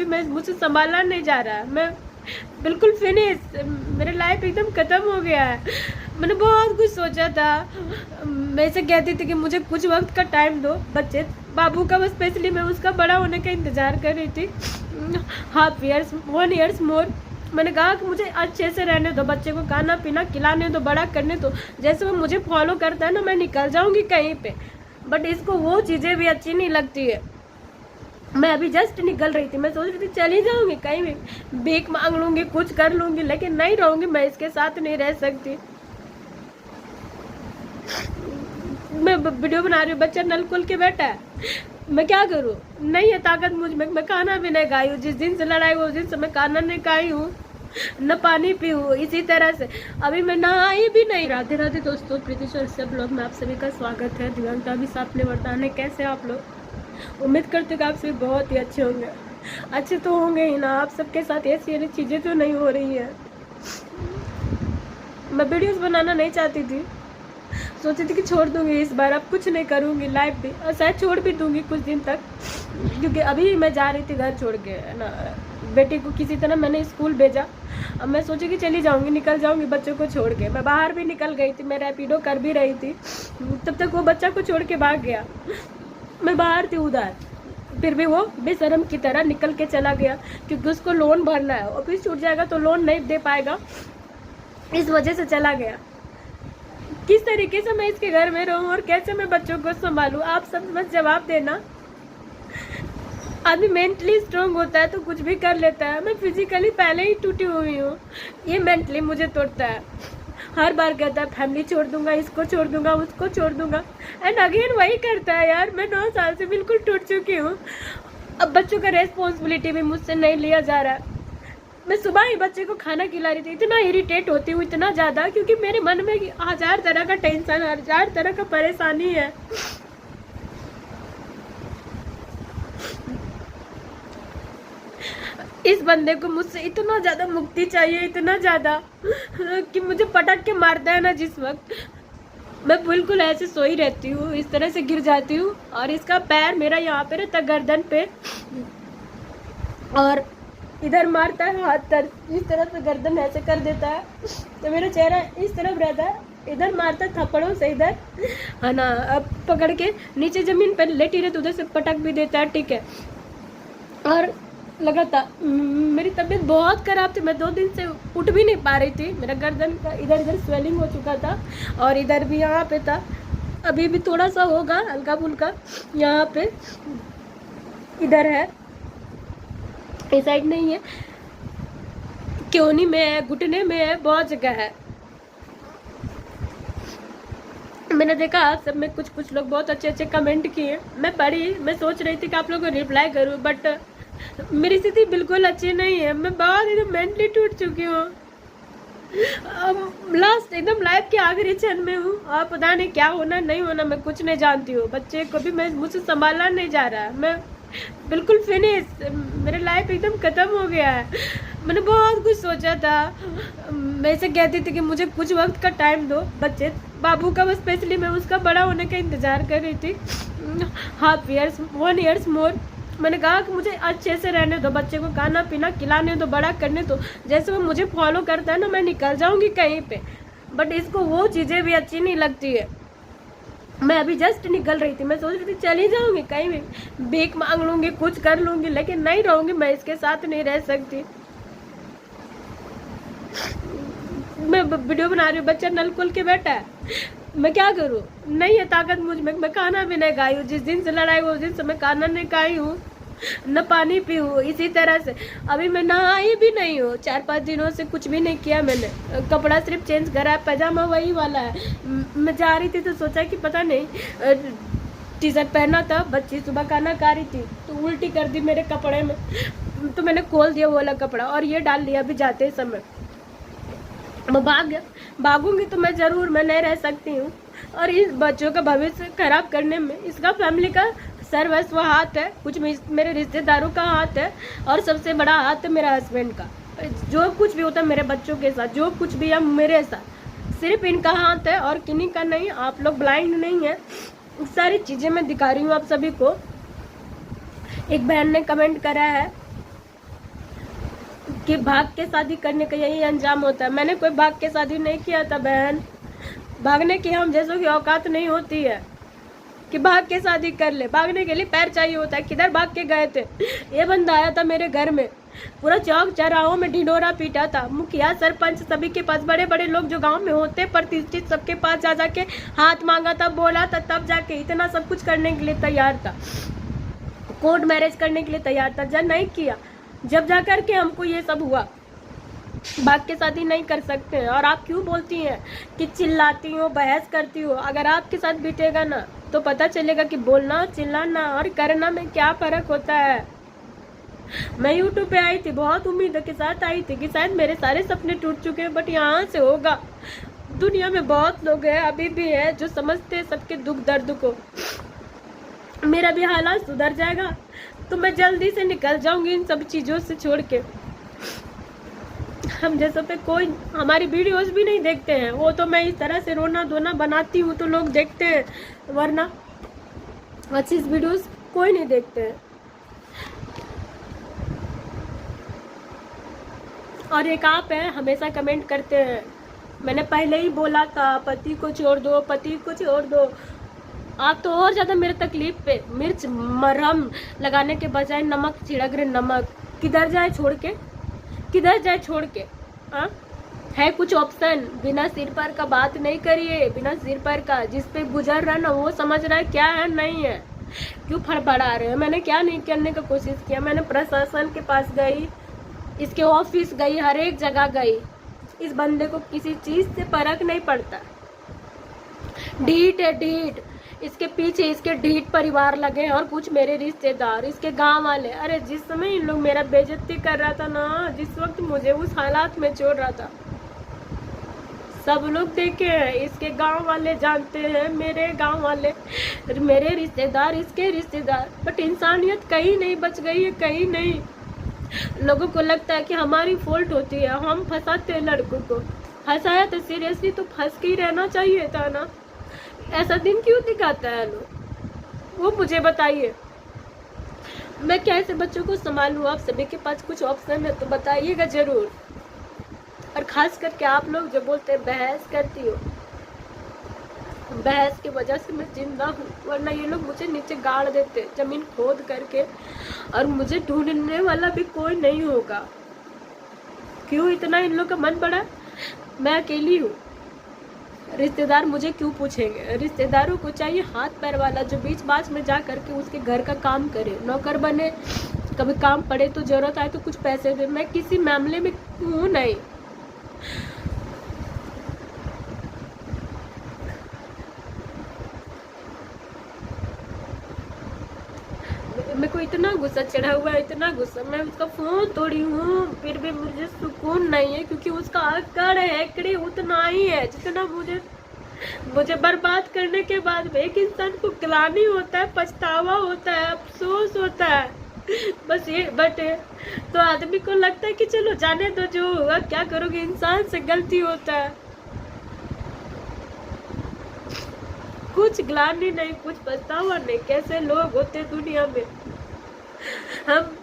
भी मैं मुझसे संभाला नहीं जा रहा है। मैं बिल्कुल फिनिश, मेरा लाइफ एकदम ख़त्म हो गया है। मैंने बहुत कुछ सोचा था। मैं इसे कहती थी कि मुझे कुछ वक्त का टाइम दो, बच्चे बाबू का, स्पेशली मैं उसका बड़ा होने का इंतज़ार कर रही थी। 1 ईयर्स मोर। मैंने कहा कि मुझे अच्छे से रहने दो, बच्चे को खाना पीना खिलाने दो, बड़ा करने दो। जैसे वो मुझे फॉलो करता है ना, मैं निकल जाऊंगी कहीं पे, बट इसको वो चीज़ें भी अच्छी नहीं लगती है। मैं अभी जस्ट निकल रही थी, मैं सोच रही थी चली जाऊंगी कहीं भी, भीख मांग लूंगी, कुछ कर लूंगी, लेकिन नहीं रहूंगी, मैं इसके साथ नहीं रह सकती। मैं वीडियो बना रही हूँ, बच्चा नल खोल के बैठा है, मैं क्या करूँ? नहीं है ताकत मुझ में, मैं खाना भी नहीं खाई हूँ। जिस दिन से लड़ाई हुई उस दिन से मैं खाना नहीं खाई हूँ, न पानी पी हूँ। इसी तरह से अभी मैं नहाई भी नहीं। राधे राधे दोस्तों, प्रीति सब ब्लॉग में आप सभी का स्वागत है। दिव्यांका भी साथ में वर्तान है। कैसे आप लोग? उम्मीद करते कि आप सभी बहुत ही अच्छे होंगे। अच्छे तो होंगे ही ना, आप सबके साथ ऐसी चीज़ें तो नहीं हो रही है। मैं वीडियोस बनाना नहीं चाहती थी, सोची थी कि छोड़ दूंगी इस बार, अब कुछ नहीं करूंगी लाइव भी, और शायद छोड़ भी दूंगी कुछ दिन तक, क्योंकि अभी मैं जा रही थी घर छोड़ के ना। बेटी को किसी तरह मैंने स्कूल भेजा, अब मैं सोची कि चली जाऊंगी, निकल जाऊंगी बच्चों को छोड़ के। मैं बाहर भी निकल गई थी, मैं रैपिडो कर भी रही थी, तब तक वो बच्चा को छोड़ के भाग गया। मैं बाहर थी उधर, फिर भी वो बेशरम की तरह निकल के चला गया, क्योंकि उसको लोन भरना है, ऑफिस छूट जाएगा तो लोन नहीं दे पाएगा, इस वजह से चला गया। किस तरीके से मैं इसके घर में रहूं और कैसे मैं बच्चों को संभालूं, आप सब बस जवाब देना। आदमी मेंटली स्ट्रांग होता है तो कुछ भी कर लेता है। मैं फिजिकली पहले ही टूटी हुई हूँ, ये मेंटली मुझे तोड़ता है। हर बार कहता है फैमिली छोड़ दूंगा, इसको छोड़ दूंगा, उसको छोड़ दूंगा, एंड अगेन वही करता है। यार मैं 9 साल से बिल्कुल टूट चुकी हूँ। अब बच्चों का रेस्पॉन्सिबिलिटी भी मुझसे नहीं लिया जा रहा है। मैं सुबह ही बच्चे को खाना खिला रही थी, इतना इरिटेट होती हूँ, इतना ज़्यादा, क्योंकि मेरे मन में 1000 तरह का टेंशन, 1000 तरह का परेशानी है। इस बंदे को मुझसे इतना ज़्यादा मुक्ति चाहिए, इतना ज़्यादा कि मुझे पटक के मारता है ना जिस वक्त, मैं बिल्कुल ऐसे सोई रहती हूँ, इस तरह से गिर जाती हूँ, और इसका पैर मेरा यहाँ पे रहता, गर्दन पे, और इधर मारता है हाथ तर, इस तरह से गर्दन ऐसे कर देता है, तो मेरा चेहरा इस तरफ रहता है, इधर मारता थप्पड़ों से, इधर है ना, अब पकड़ के नीचे जमीन पर लेटी रहती, उधर से पटक भी देता है, ठीक है। और लगातार मेरी तबीयत बहुत ख़राब थी, मैं 2 दिन से उठ भी नहीं पा रही थी। मेरा गर्दन का इधर इधर स्वेलिंग हो चुका था, और इधर भी यहाँ पे था, अभी भी थोड़ा सा होगा हल्का फुल्का, यहाँ पे इधर है, इस साइड नहीं है, क्योनी में है, घुटने में है, बहुत जगह है। मैंने देखा आप सब में कुछ लोग बहुत अच्छे अच्छे कमेंट किए, मैं पढ़ी, मैं सोच रही थी कि आप लोगों को रिप्लाई करूं, बट मेरी स्थिति बिल्कुल अच्छी नहीं है। मैं बहुत एकदम मेंटली टूट चुकी हूँ, लास्ट एकदम लाइफ के आखिरी क्षण में हूँ, और पता नहीं क्या होना नहीं होना, मैं कुछ नहीं जानती हूँ। बच्चे को भी मैं मुझसे संभालना नहीं जा रहा है, मैं बिल्कुल फिनिश, मेरा लाइफ एकदम ख़त्म हो गया है। मैंने बहुत कुछ सोचा था। मैं इसे कहती थी कि मुझे कुछ वक्त का टाइम दो, बच्चे बाबू का, स्पेशली मैं उसका बड़ा होने का इंतज़ार कर रही थी। 1 ईयर्स मोर। मैंने कहा कि मुझे अच्छे से रहने दो, बच्चे को खाना पीना खिलाने दो, बड़ा करने दो। जैसे वो मुझे फॉलो करता है ना, मैं निकल जाऊंगी कहीं पे, बट इसको वो चीज़ें भी अच्छी नहीं लगती है। मैं अभी जस्ट निकल रही थी, मैं सोच रही थी चली जाऊंगी कहीं भी, भीख मांग लूंगी, कुछ कर लूंगी, लेकिन नहीं रहूंगी, मैं इसके साथ नहीं रह सकती। मैं वीडियो बना रही हूँ, बच्चा नल खोल के बैठा है, मैं क्या करूँ? नहीं है ताकत मुझ में, मैं खाना भी नहीं खाई हूँ। जिस दिन से लड़ाई हुई उस दिन से मैं खाना नहीं खाई हूँ, न पानी पी हूँ। इसी तरह से अभी मैं नहाई भी नहीं हूँ, 4-5 दिनों से कुछ भी नहीं किया मैंने। कपड़ा सिर्फ चेंज करा है, पैजामा वही वाला है। मैं जा रही थी तो सोचा कि पता नहीं, टी शर्ट पहना था, बच्ची सुबह खाना खा रही थी तो उल्टी कर दी मेरे कपड़े में, तो मैंने खोल दिया वो वाला कपड़ा और ये डाल लिया अभी जाते समय। मैं भागूंगी तो मैं ज़रूर, मैं नहीं रह सकती हूँ, और इस बच्चों का भविष्य खराब करने में इसका फैमिली का सर्वस्व हाथ है, कुछ मेरे रिश्तेदारों का हाथ है, और सबसे बड़ा हाथ है मेरा हस्बैंड का। जो कुछ भी होता है मेरे बच्चों के साथ, जो कुछ भी है मेरे साथ, सिर्फ इनका हाथ है और किन्हीं का नहीं। आप लोग ब्लाइंड नहीं है, सारी चीज़ें मैं दिखा रही हूँ आप सभी को। एक बहन ने कमेंट करा है कि भाग के शादी करने का यही अंजाम होता है। मैंने कोई भाग के शादी नहीं किया था बहन, भागने की हम जैसों की औकात नहीं होती है कि भाग के शादी कर ले। भागने के लिए पैर चाहिए होता है। किधर भाग के गए थे? ये बंदा आया था मेरे घर में, पूरा चौक चौराहों में ढिंडोरा पीटा था। मुखिया सरपंच सभी के पास, बड़े बड़े लोग जो गांव में होते प्रतिष्ठित, सबके पास जा जाके हाथ मांगा था, बोला था, तब जाके इतना सब कुछ करने के लिए तैयार था, कोर्ट मैरिज करने के लिए तैयार था। जब नहीं किया, जब जा कर के हमको ये सब हुआ। भाग के शादी नहीं कर सकते हैं। और आप क्यों बोलती हैं कि चिल्लाती हो, बहस करती हो? अगर आपके साथ बीतेगा ना तो पता चलेगा कि बोलना, चिल्लाना और करना में क्या फर्क होता है। मैं यूट्यूब पे आई थी, बहुत उम्मीद के साथ आई थी कि शायद मेरे सारे सपने टूट चुके हैं, बट यहाँ से होगा। दुनिया में बहुत लोग हैं, अभी भी है, जो समझते हैं सबके दुख दर्द को। मेरा भी हालात सुधर जाएगा तो मैं जल्दी से निकल जाऊंगी इन सब चीज़ों से छोड़ के। हम जैसों पे कोई हमारी वीडियोस भी नहीं देखते हैं। वो तो मैं इस तरह से रोना धोना बनाती हूँ तो लोग देखते हैं, वरना अच्छी वीडियोस कोई नहीं देखते हैं। और एक आप है, हमेशा कमेंट करते हैं, मैंने पहले ही बोला था पति को छोड़ दो, पति को छोड़ दो। आप तो और ज़्यादा मेरे तकलीफ पे मिर्च मरहम लगाने के बजाय नमक छिड़क रहे। नमक किधर जाए छोड़ के, किधर जाए छोड़ के? हाँ, है कुछ ऑप्शन? बिना सिर पर का बात नहीं करिए, बिना सिर पर का। जिस पे गुजर रहा ना वो समझ रहा है क्या है नहीं है। क्यों फड़फड़ा रहे हैं? मैंने क्या नहीं करने का कोशिश किया? मैंने प्रशासन के पास गई, इसके ऑफिस गई, हर एक जगह गई। इस बंदे को किसी चीज़ से फर्क नहीं पड़ता। ढीठ है, ढीठ। इसके पीछे इसके ढीठ परिवार लगे और कुछ मेरे रिश्तेदार, इसके गांव वाले। अरे जिस समय इन लोग मेरा बेइज्जती कर रहा था ना, जिस वक्त मुझे उस हालात में छोड़ रहा था, सब लोग देखे हैं। इसके गांव वाले जानते हैं, मेरे गांव वाले, मेरे रिश्तेदार, इसके रिश्तेदार। बट इंसानियत कहीं नहीं बच गई है, कहीं नहीं। लोगों को लगता है कि हमारी फॉल्ट होती है, हम फंसाते हैं लड़कों को। फंसाया तो सीरियसली तो फंस के ही रहना चाहिए था ना। ऐसा दिन क्यों दिखाता है लोग, वो मुझे बताइए। मैं कैसे बच्चों को संभालूं? आप सभी के पास कुछ ऑप्शन है तो बताइएगा जरूर। और खास करके आप लोग जो बोलते हैं बहस करती हो, बहस की वजह से मैं जिंदा हूँ, वरना ये लोग मुझे नीचे गाड़ देते जमीन खोद करके, और मुझे ढूंढने वाला भी कोई नहीं होगा। क्यों इतना इन लोग का मन बड़ा? मैं अकेली हूँ, रिश्तेदार मुझे क्यों पूछेंगे? रिश्तेदारों को चाहिए हाथ पैर वाला, जो बीच बाच में जा करके उसके घर का काम करे, नौकर बने, कभी काम पड़े तो जरूरत आए तो कुछ पैसे दे। मैं किसी मामले में हूँ नहीं। मेरे को इतना गुस्सा चढ़ा हुआ है, इतना गुस्सा। मैं उसका फोन तोड़ी हूँ, फिर भी मुझे सुकून नहीं है, क्योंकि उसका आकड़ है उतना ही है जितना मुझे बर्बाद करने के बाद में एक इंसान को ग्लानि होता है, पछतावा होता है, अफसोस होता है, बस ये। बट तो आदमी को लगता है कि चलो जाने दो, जो होगा क्या करोगे, इंसान से गलती होता है। कुछ ग्लानि नहीं, कुछ पछतावा नहीं। कैसे लोग होते दुनिया में। हम